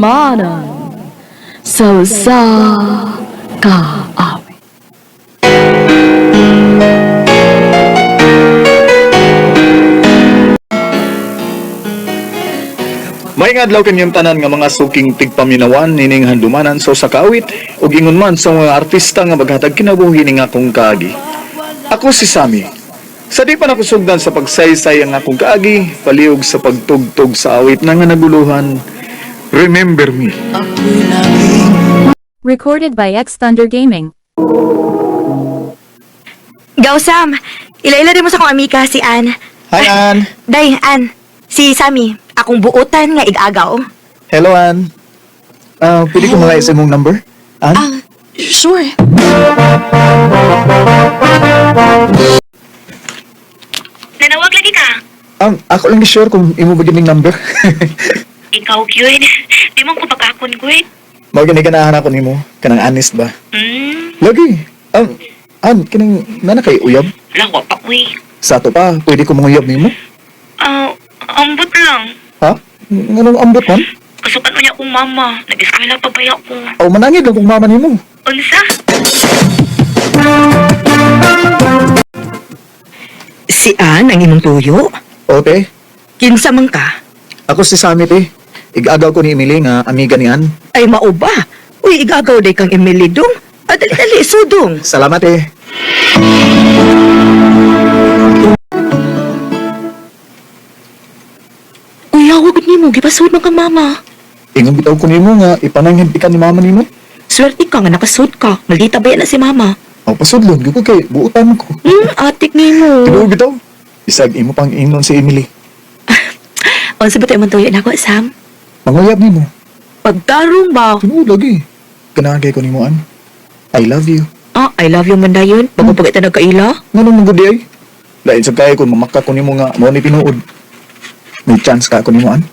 Halamanan sa kaawit. May adlaw kanyang tanan nga mga suking tigpaminawan nining handumanan sa kaawit ug ingon man sa mga artista nga maghatag kinabuhi ning akong kaagi. Ako si Sammy. Sa di pa nakusugdan sa pagsaysay ang akong kaagi, palihog sa pagtugtog sa awit na nga naguluhan, Remember Me. Recorded by X Thunder Gaming. Gaw, Sam. Ila-ila rin mo sa kong amika, si Ann. Hi, Ann. Day, Ann. Si Sammy. Akong buutan nga igagaw. Hello, Ann. Pwede ko mga isa mong number? Ann? Sure. Nanawag lagi ka. Ako lang sure kung imo ba gining number. Ikaw, yun. Di mo ko pagkakon, Gwen. Mao gani ganahan ako nimo, kanang honest ba? Lagi. Ann, kanang nana kay uyab? Lawa pa, uy. Sa ato pa, pwede ko manguyab nimo? Ambot lang. Ha? Nganong ambot man? Kasukan mo niya akong mama. Nag-eskwela pa ba ako? Aw manangid lang kung mama nimo. Unsa? Si Ann ang imong tuyo? Okay. Kinsa man ka? Ako si Sammy te. Igagaw ko ni Emily nga amiga ni Ann. Ay, mao ba? Uy, igagaw day kang Emily dong. Dali-dali, sudong. Salamat eh. Uy, hawag ni mo. Gipasud man kang mama. Ingon bitaw ko nimo nga ipananghin ka ni mama nimo. Swerte ka nga nakasud ka. Maldita ba yan na si mama? Aw pasudlon gyud ko kay buutan ko. Atik ni mo. Tinuod bitaw. Isag imo pang ingnon si Emily. Unsa ba tayo man tuyo na ko, Sam? Manguyab nimo. Pagtarong ba? Tinuod lagi. Kanagay ko nimo Ann. I love you. I love you man dayon. Bago pag ita nagkaila? Nganong mong gudi ay? Lain sa kaya ko mamakka ko nimo nga mo ni tinuod. May chance ka ako nimo Ann.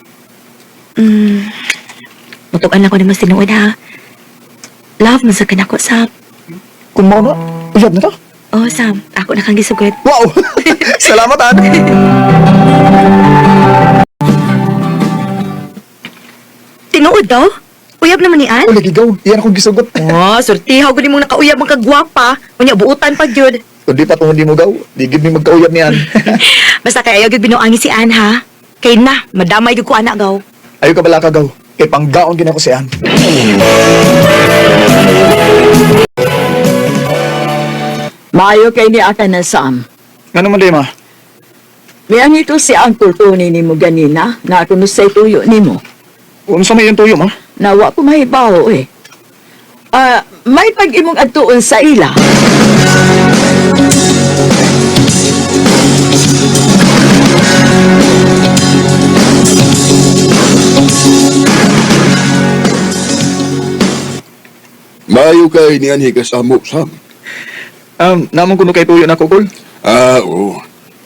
Mutukan ako naman sinuod ha. Love man sa kanako, Sam. Kung mao na, uyab na ta. Oh, Sam. Ako na kang gisugod. Wow! Salamat Ann. Tinuod daw? Uyab naman ni Ann? Uy, ligaw. Iyan ako gisugot. Sortihaw ko ni mong nakauyab ang kagwapa. Unya, buutan pa, Jud. Kung di pa tungod di mo gaw, di gid mi magkauyab ni Ann. Basta kaya ayaw binuangi si Ann, ha? Kay na, madamay gud ko anak gaw. Ayaw ka bala kagaw. Kay panggaon gina ko si Ann. Maayo kay ni ata na Sam. Nga naman di ma? Miyan ito si Uncle Tony ni mo ganina na ako say tuyo ni mo. Unsa may yung tuyo ma? Nawa ko mahibaw eh. May pag-imong adtuon sa ila. Maayo kay ni Anhi kasamo, Sam. Namon kuno kay tuyo na ko, Kol. Oo.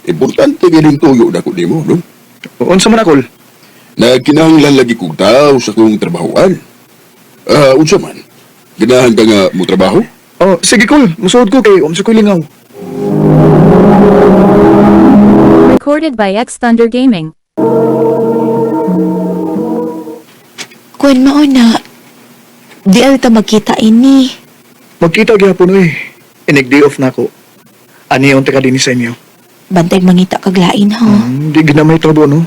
Importante galing tuyo na ko di mo, no? Unsa man Kol? Nagkinahanglan lagi kong tao sa kong trabahoan. Unsa man? Ganahan ka nga mo trabaho? Oh, sige Kol. Musuod ko kay unsa ko'y lingaw. Recorded by X Thunder Gaming. Kung mauna, di alta magkita ini. Magkita gyapon oy. Inig day off na ko. Ani unta ka din sa inyo. Bantay mangita kaglain, ho. Di ginamay trabo no.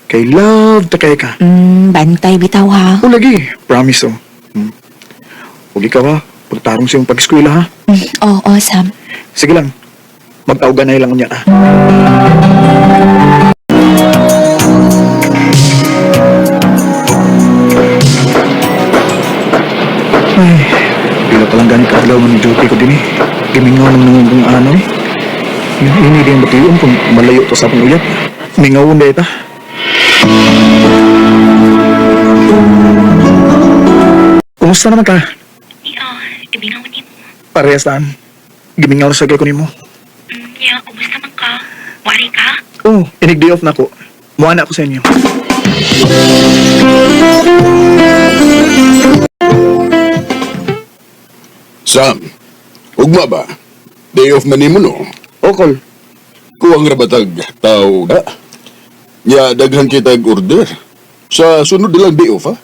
Kay love ta kay ka. Bantay bitaw, ha? O lagi, promise oh. Huwag ikaw ha. Pagtarong sa iyong pag-eskwela ha. Oo, Sam. Sige lang. Magtauganay lang niya ka. Ay, pila palang gani ka-adlaw ng duty ko din eh. Gimingaw ng nangungong ano eh. Ini din batiyong kung malayo to sa akong uyap. Mingawon dahil ta. Kumusta naman ka? Ibingaw ni mo. Parehas taan. Gimingaw na sa ko nimo. Kumusta man ka? Wari ka? Oh, inig day off na ko. Muha na ako sa inyo. Sam, ugma ba? Day off man nimo no? Kol. Kuwang rabatag tao da. Nya daghan kita order. Sa sunod nilang day off ha?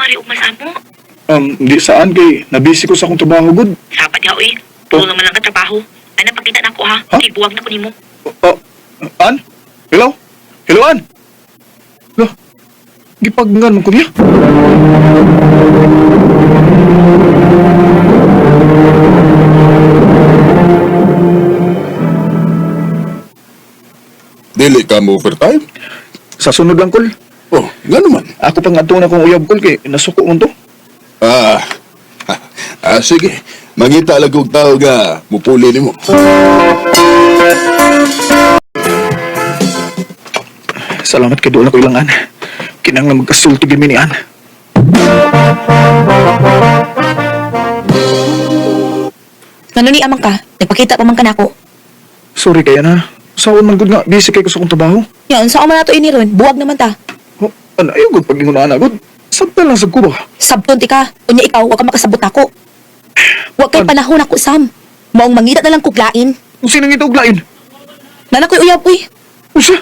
mari ug masamo. Di saan kay nabisi ko sa akong trabaho gud. Sapat ya, uy. Puro naman lang ka trabaho. Ana, pagkita na ako ha. Ha? Kay buwag na ko nimo. An? Hello? Hello, An? Lo, gipagngan mo ko niya. Dili ka mo overtime? Sa sunod lang, Kol. Oh, nga naman. Ako pang ato na kong uyab, Kol, kay nasuko mo to. Ah, sige. Mangita lang kong tao nga, mupuli ni mo. Salamat kay doon ako ilangan. Kinang na magkasulti gimi ni An. Ngano ni amang ka? Nagpakita pa man ka nako. Sorry kaya na. Saan man gud nga, busy kay ko sa akong trabaho. Yan, saan man nato ini ron? Buwag naman ta. Oh, ano, ayaw gud pag-ingunaan na gud. Sabta lang sa kuba. Sabton ti ka. Unya ikaw, wag ka makasabot ako. Wag kay panahon ako, Sam. Maong mangita na lang kuglain. Kung sinang ito uglain? Nana ko'y uyab, uy. O siya?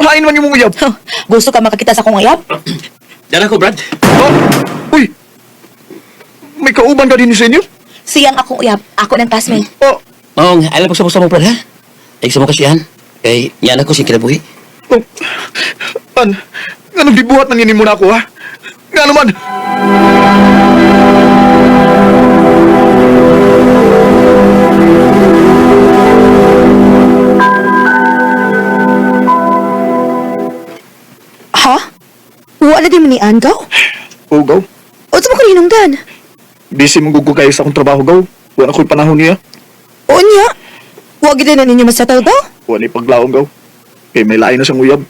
Hain man yung mong uyab. Huh, gusto ka makakita sa akong uyab? Diyan ako, Brad. Oh, uy! May kauban ka din sa inyo? Siyang akong uyab. Ako ng classmate. Oh, Oo, alam ko sa mo, Brad, ha? Ay, sa mo kasiyan. Kay, yan ako si kinabuhi. oh. An, anong dibuhat nang mo na ako, ha? Nga naman! Ha? Wala di mo ni Angaw? Oh, gaw. O sa mo kaninunggan? Busy mong gugugay sa akong trabaho, gaw. Wala ko'y panahon niya. O niya? Wag din na ninyo masettle daw? Wala paglaong, gaw. Kay may lain na siyang uyab.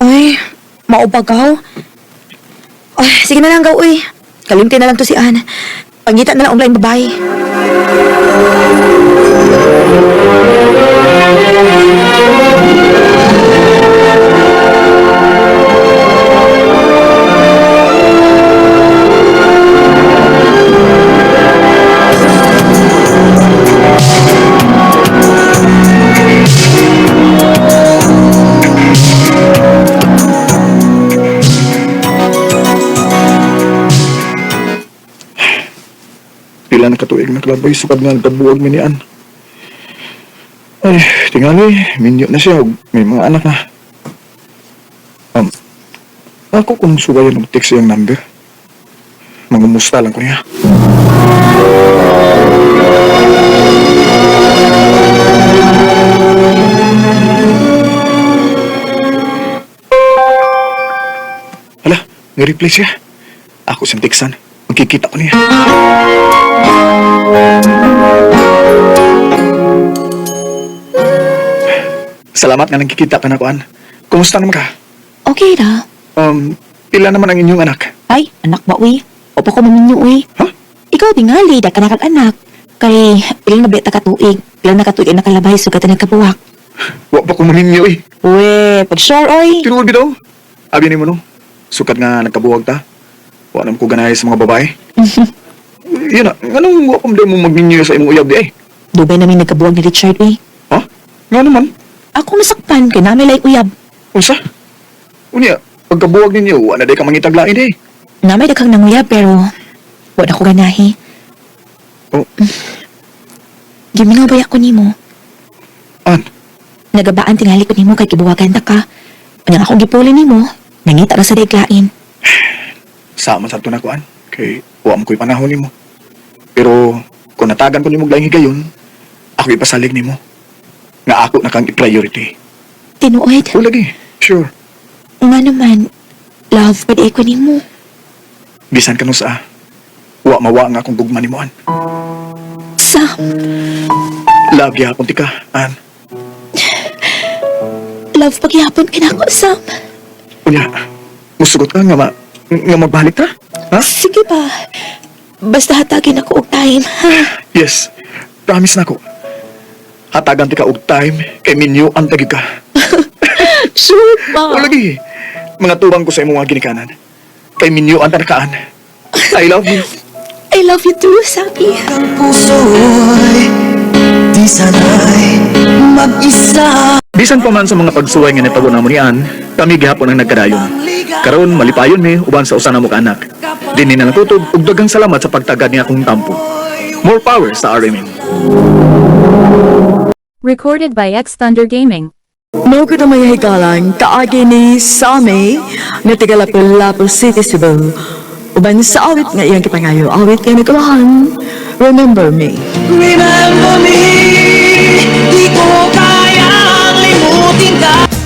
Ay, maubagaw. Ay, sige na lang gaw, uy. Kalimti na lang to si Ann. Pangita na lang online babae. Pila na katuig na klabay sukad nga nagkabuwag mi ni An. Ay, tingali, minyo na siya. ug May mga anak na. Ako kung sugayan ng text yung number. Mangumusta lang ko niya. Hala, nga-reply siya. Ako siyang teksan. Magkikita ko niya. Salamat nga nagkikita ka na ko, An. Kumusta naman ka? Okay ra. Pila naman ang inyong anak? Ay, anak ba, uy? O pa ko maminyo, uy? Ha? Ikaw tingali, da ka anak. Kay, ilang na beta katuig. Ilang na katuig na kalabay, sugatan nagkabuwak. Wa pa ko maninyo eh. Uwe, pag sure, oy. Tinuod bitaw. Abi ni mo no. Sukat nga nagkabuwag ta. Wa naman ko ganahay sa mga babae. Yun na, anong wa pa mo magninyo sa imong uyab di eh? Dubay namin nagkabuwag ni Richard, uy. Ha? Nga naman. Ako masakpan, kay namin lay uyab. Unsa? Unya, pagkabuwag ninyo, wa na day ka mangitaglain eh. Namay daghang nanguyab, pero wala ko ganahi. Oh, Gimingaw ba ako nimo? An, Nagabaan tingali ko nimo kay kibuwagan ta ka. Anyang ako gipuli nimo, nangita ra sa deglain. sama sa ito na ko, An. Kay, wa mo ko'y panahon nimo. Pero, kung natagan ko nimo laing higayon, ako ipasalig nimo. Nga ako na kang i-priority. Tinuod, O lagi, sure. nga naman, love pa di ko nimo. Bisan ka no sa, wa mawa nga akong gugma nimo, An. Sam, Lagi akong tika, An. love pagyapon ka na ako, Sam. Unya, musugot ka nga magbalik ta? Ha? Sige ba? Basta hatagin ako og time, ha? Yes, promise na ko. Hatagan ti ka og time, kay minyo ang tagi ka. Sure ba? O lagi, mga tubang ko sa imong mga ginikanan. Kay minyo ang tanakaan. I love you. I love you too, Sabi. Puso'y di sana'y mag-isa. Bisan pa man sa mga pagsuway nga nitabo na mo ni Ann, kami gihapon ang nagkadayon. Karon malipayon mi uban sa usa na mo ka anak. Dinhi na nakutob ug daghang salamat sa pagtagad niya akong tampo. More power sa RMN. Recorded by X Thunder Gaming. Mao ko na may higalang kaagi ni Sammy nga taga Lapu-Lapu City, Cebu. Uban sa awit nga iyang kipangayo, awit kay nagkamahan. Remember me. Remember me, di ko kayang limutin ka.